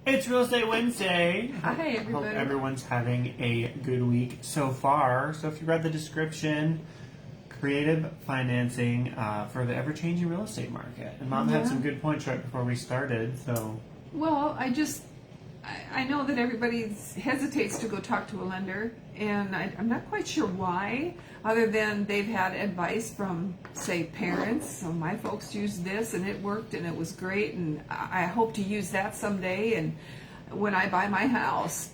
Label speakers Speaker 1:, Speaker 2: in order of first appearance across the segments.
Speaker 1: It's Real Estate Wednesday.
Speaker 2: Hi, everybody.
Speaker 1: Hope everyone's having a good week so far. So if you read the description, creative financing for the ever-changing real estate market. And Mom had some good points right before we started. So,
Speaker 2: well, I know that everybody hesitates to go talk to a lender, and I'm not quite sure why, other than they've had advice from, say, parents. So my folks used this, and it worked, and it was great, and I hope to use that someday and when I buy my house.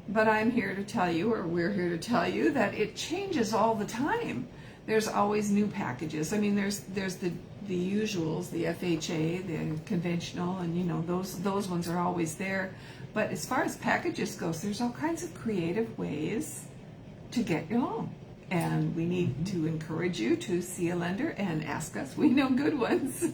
Speaker 2: But I'm here to tell you, or we're here to tell you, that it changes all the time. There's always new packages. I mean, there's the usuals, the FHA, the conventional, and you know those ones are always there. But as far as packages goes, there's all kinds of creative ways to get your loan, and we need to encourage you to see a lender and ask us. We know good ones.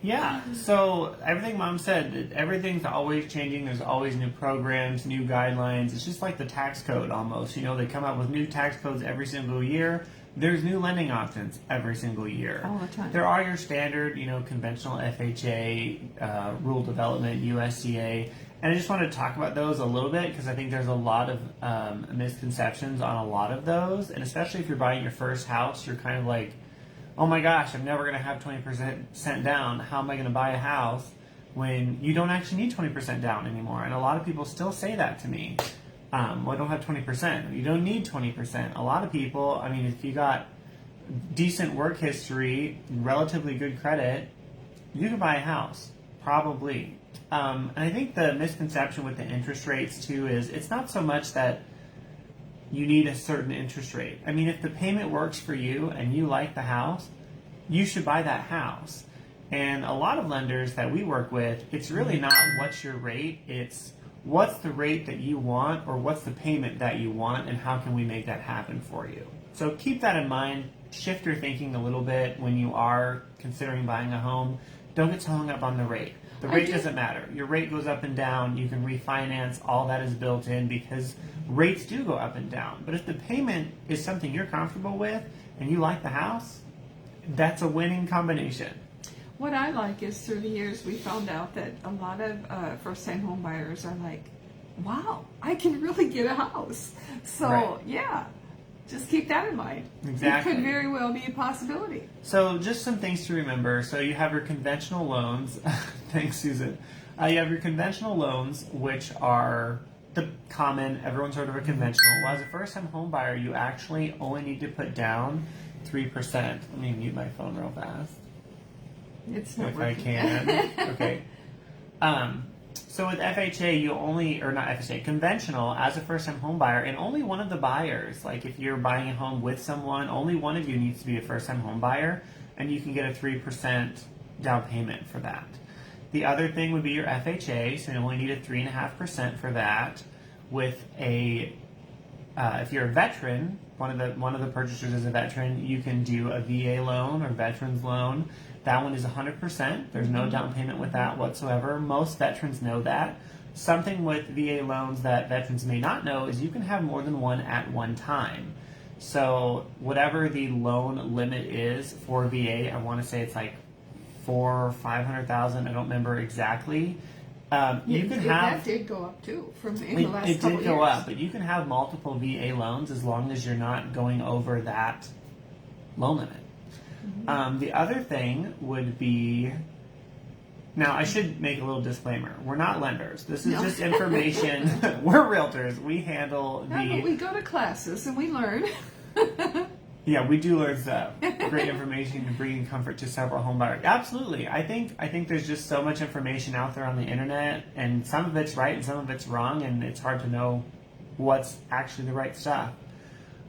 Speaker 1: yeah. So everything Mom said, everything's always changing. There's always new programs, new guidelines. It's just like the tax code almost. You know, they come out with new tax codes every single year. There's new lending options every single year.
Speaker 2: All the time.
Speaker 1: There are your standard, conventional FHA, rural development, USDA. And I just wanted to talk about those a little bit because I think there's a lot of misconceptions on a lot of those. And especially if you're buying your first house, you're kind of like, oh my gosh, I'm never going to have 20% down. How am I going to buy a house when you don't actually need 20% down anymore? And a lot of people still say that to me. Well, I don't have 20%. You don't need 20%. A lot of people, I mean, if you got decent work history, relatively good credit, you can buy a house, probably. And I think the misconception with the interest rates, too, is it's not so much that you need a certain interest rate. I mean, if the payment works for you and you like the house, you should buy that house. And a lot of lenders that we work with, it's really not what's your rate, it's what's the rate that you want or what's the payment that you want and how can we make that happen for you. So keep that in mind. Shift your thinking a little bit when you are considering buying a home. Don't get so hung up on the rate. The rate doesn't matter. Your rate goes up and down. You can refinance. All that is built in because rates do go up and down. But if the payment is something you're comfortable with and you like the house, that's a winning combination.
Speaker 2: What I like is through the years we found out that a lot of first-time home buyers are like, wow, I can really get a house. So, yeah, just keep that in mind.
Speaker 1: Exactly.
Speaker 2: It could very well be a possibility.
Speaker 1: So just some things to remember. So you have your conventional loans. Thanks, Susan. You have your conventional loans, which are the common, everyone's heard of a conventional. Well, as a first-time home buyer, you actually only need to put down 3%. Let me mute my phone real fast.
Speaker 2: It's not
Speaker 1: if
Speaker 2: working.
Speaker 1: I can. Okay. So with FHA, not FHA, conventional, as a first-time home buyer, and only one of the buyers, like if you're buying a home with someone, only one of you needs to be a first-time home buyer, and you can get a 3% down payment for that. The other thing would be your FHA, so you only need a 3.5% for that. With if you're a veteran, one of the purchasers is a veteran, you can do a VA loan or veterans loan. That one is 100%. There's no down payment with that whatsoever. Most veterans know that. Something with VA loans that veterans may not know is you can have more than one at one time. So whatever the loan limit is for VA, I want to say it's like $400,000 or $500,000. I don't remember exactly. You can have
Speaker 2: that did go up too from in the last couple
Speaker 1: years. It did go up, but you can have multiple VA loans as long as you're not going over that loan limit. The other thing would be, now I should make a little disclaimer. We're not lenders. This is just information. We're realtors. We handle
Speaker 2: but we go to classes and we learn.
Speaker 1: Yeah, we do learn stuff. Great information to bring comfort to several home buyers. Absolutely. I think there's just so much information out there on the internet, and some of it's right and some of it's wrong, and it's hard to know what's actually the right stuff.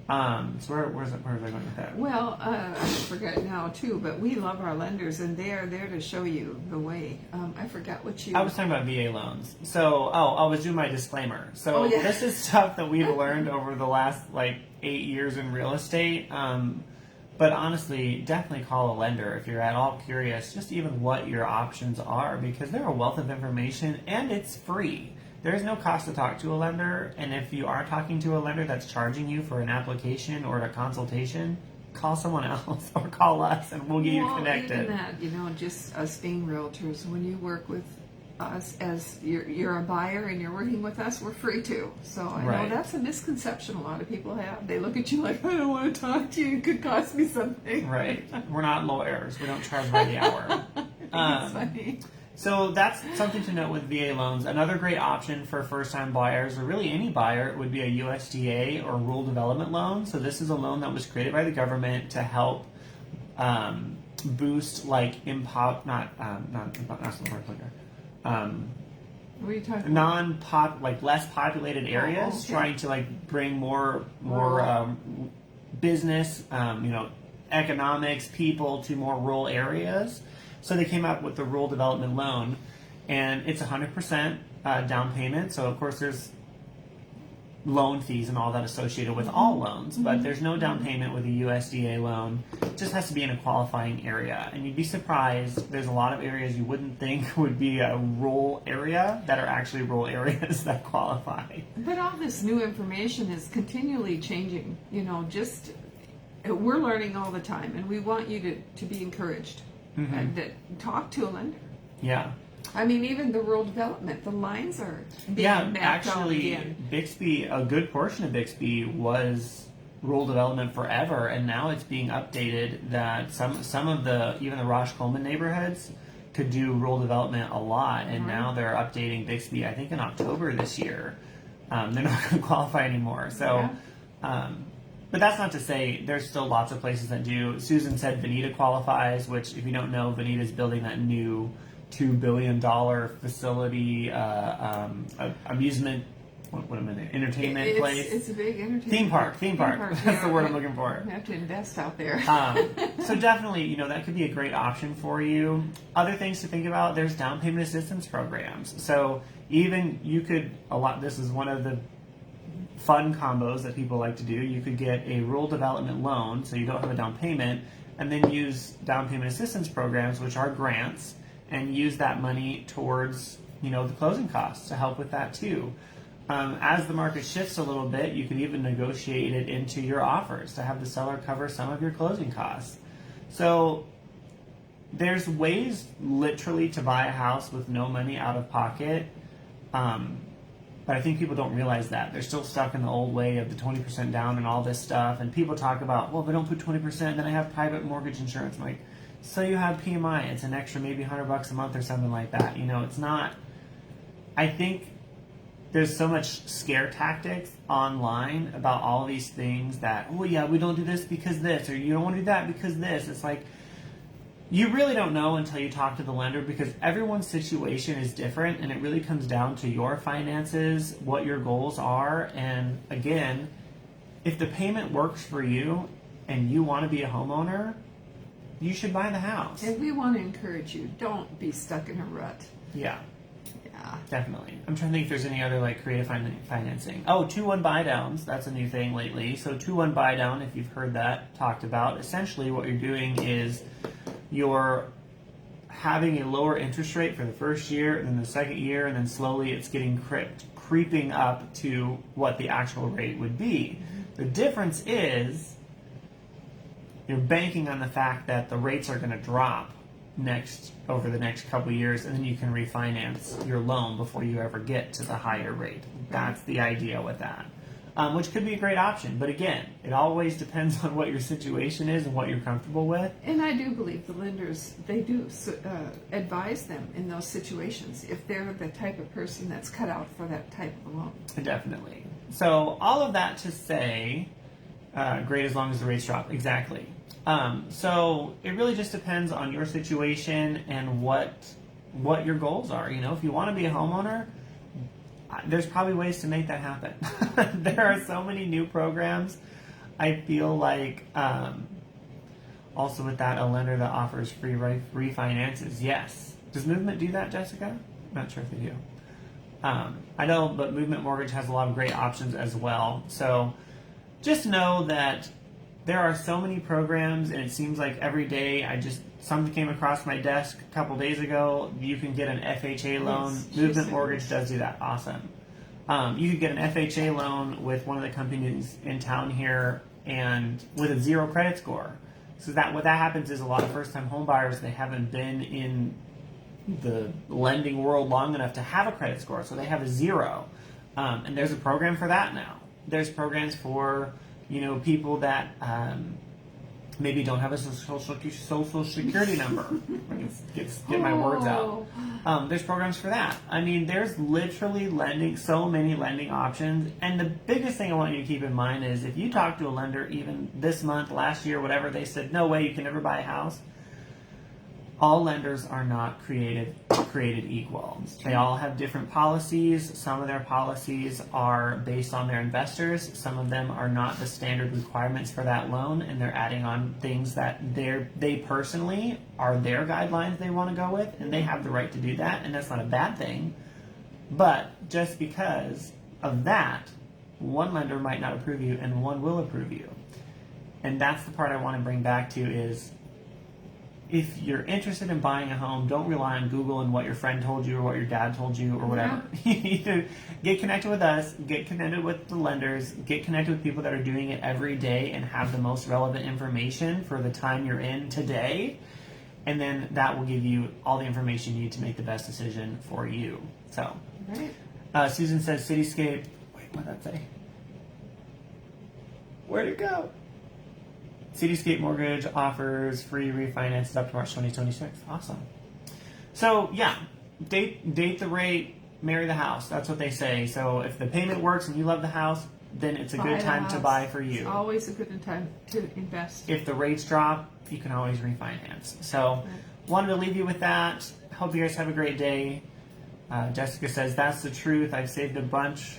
Speaker 1: So where was I going with that?
Speaker 2: Well, I forget now too, but we love our lenders, and they are there to show you the way. I forgot what you.
Speaker 1: I was talking about VA loans. So, I was doing my disclaimer. So this is stuff that we've learned over the last 8 years in real estate. But honestly, definitely call a lender if you're at all curious, just even what your options are, because they're a wealth of information and it's free. There's no cost to talk to a lender, and if you are talking to a lender that's charging you for an application or a consultation, call someone else or call us and we'll get you connected.
Speaker 2: Even that, just us being realtors, when you work with as you're a buyer and you're working with us, we're free too. So I
Speaker 1: Right.
Speaker 2: know that's a misconception a lot of people have. They look at you like, I don't want to talk to you. It could cost me something.
Speaker 1: Right. We're not lawyers. We don't charge by the hour.
Speaker 2: It's funny.
Speaker 1: So that's something to note with VA loans. Another great option for first-time buyers, or really any buyer, would be a USDA or rural development loan. So this is a loan that was created by the government to help boost like not the word clicker.
Speaker 2: What are you talking about?
Speaker 1: Less populated areas,
Speaker 2: okay.
Speaker 1: trying to like bring more business, economics, people to more rural areas. So they came up with the rural development loan, and it's 100% down payment. So of course there's loan fees and all that associated with all loans, but there's no down payment with a USDA loan. It just has to be in a qualifying area. And you'd be surprised, there's a lot of areas you wouldn't think would be a rural area that are actually rural areas that qualify.
Speaker 2: But all this new information is continually changing. We're learning all the time, and we want you to be encouraged. And talk to a lender.
Speaker 1: Yeah.
Speaker 2: I mean, even the rural development, the lines are being mapped out
Speaker 1: actually,
Speaker 2: again.
Speaker 1: Bixby, a good portion of Bixby was rural development forever, and now it's being updated that some of even the Rosh Coleman neighborhoods could do rural development a lot, and now they're updating Bixby, I think in October this year. They're not going to qualify anymore. So, but that's not to say there's still lots of places that do. Susan said Veneta qualifies, which if you don't know, Veneta's building that new $2 billion facility, amusement, entertainment place.
Speaker 2: It's a big entertainment.
Speaker 1: Theme park. That's the word I'm looking for.
Speaker 2: You have to invest out there.
Speaker 1: So definitely, that could be a great option for you. Other things to think about, there's down payment assistance programs. So even this is one of the fun combos that people like to do. You could get a rural development loan, so you don't have a down payment, and then use down payment assistance programs, which are grants, and use that money towards the closing costs to help with that too. As the market shifts a little bit, you could even negotiate it into your offers to have the seller cover some of your closing costs. So there's ways literally to buy a house with no money out of pocket. But I think people don't realize that. They're still stuck in the old way of the 20% down and all this stuff. And people talk about, well, if I don't put 20%, then I have private mortgage insurance. I'm like, so you have PMI. It's an extra maybe $100 a month or something like that. It's not. I think there's so much scare tactics online about all these things that, oh yeah, we don't do this because this, or you don't want to do that because this. It's like, you really don't know until you talk to the lender, because everyone's situation is different, and it really comes down to your finances, what your goals are. And again, if the payment works for you and you want to be a homeowner, you should buy the house.
Speaker 2: And we want to encourage you, don't be stuck in a rut.
Speaker 1: Yeah.
Speaker 2: Yeah.
Speaker 1: Definitely. I'm trying to think if there's any other creative financing. Oh, 2-1 buy downs. That's a new thing lately. So 2-1 buy down, if you've heard that talked about, essentially what you're doing is you're having a lower interest rate for the first year, and then the second year, and then slowly it's getting creeping up to what the actual rate would be. The difference is you're banking on the fact that the rates are going to drop over the next couple of years, and then you can refinance your loan before you ever get to the higher rate. That's the idea with that. Which could be a great option. But again, it always depends on what your situation is and what you're comfortable with.
Speaker 2: And I do believe the lenders, they do advise them in those situations if they're the type of person that's cut out for that type of loan.
Speaker 1: Definitely. So all of that to say, great as long as the rates drop. Exactly. So it really just depends on your situation and what your goals are. If you want to be a homeowner, there's probably ways to make that happen. There are so many new programs. I feel like also with that, a lender that offers free refinances. Yes. Does Movement do that, Jessica? I'm not sure if they do. I know, but Movement Mortgage has a lot of great options as well. So just know that there are so many programs, and it seems like every day something came across my desk a couple days ago. You can get an FHA loan.
Speaker 2: Yes,
Speaker 1: Movement Mortgage does do that. Awesome. You could get an FHA loan with one of the companies in town here, and with a 0 credit score. So what that happens is a lot of first-time home buyers, they haven't been in the lending world long enough to have a credit score, so they have a 0. And there's a program for that now. There's programs for, people that maybe don't have a social security number. Get my words out. There's programs for that. I mean, there's literally so many lending options. And the biggest thing I want you to keep in mind is if you talk to a lender even this month, last year, whatever, they said, no way, you can never buy a house. All lenders are not created equal. They all have different policies. Some of their policies are based on their investors. Some of them are not the standard requirements for that loan, and they're adding on things that they personally are their guidelines they want to go with, and they have the right to do that, and that's not a bad thing. But just because of that, one lender might not approve you and one will approve you. And that's the part I want to bring back to is, if you're interested in buying a home, don't rely on Google and what your friend told you or what your dad told you or whatever. You need to get connected with us, get connected with the lenders, get connected with people that are doing it every day and have the most relevant information for the time you're in today. And then that will give you all the information you need to make the best decision for you. So, Susan says Cityscape. Wait, what did that say? Where'd it go? Cityscape Mortgage offers free refinances up to March 2026. Awesome. So yeah, date the rate, marry the house. That's what they say. So if the payment works and you love the house, then it's a good time to buy for you.
Speaker 2: It's always a good time to invest.
Speaker 1: If the rates drop, you can always refinance. So wanted to leave you with that. Hope you guys have a great day. Jessica says, that's the truth. I've saved a bunch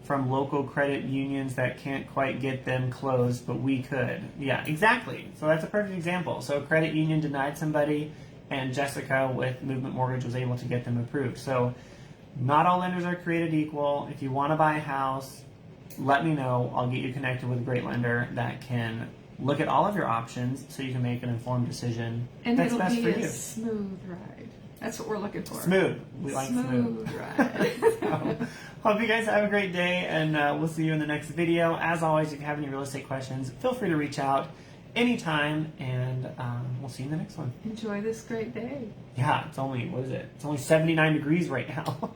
Speaker 1: from local credit unions that can't quite get them closed, but we could. Yeah, exactly. So that's a perfect example. So a credit union denied somebody, and Jessica with Movement Mortgage was able to get them approved. So not all lenders are created equal. If you want to buy a house, let me know. I'll get you connected with a great lender that can look at all of your options so you can make an informed decision that's best for you.
Speaker 2: It'll be a smooth ride. That's what we're looking for.
Speaker 1: Smooth. We like smooth.
Speaker 2: Ride.
Speaker 1: So, hope you guys have a great day, and we'll see you in the next video. As always, if you have any real estate questions, feel free to reach out anytime, and we'll see you in the next one.
Speaker 2: Enjoy this great day.
Speaker 1: Yeah, it's only, what is it? It's only 79 degrees right now.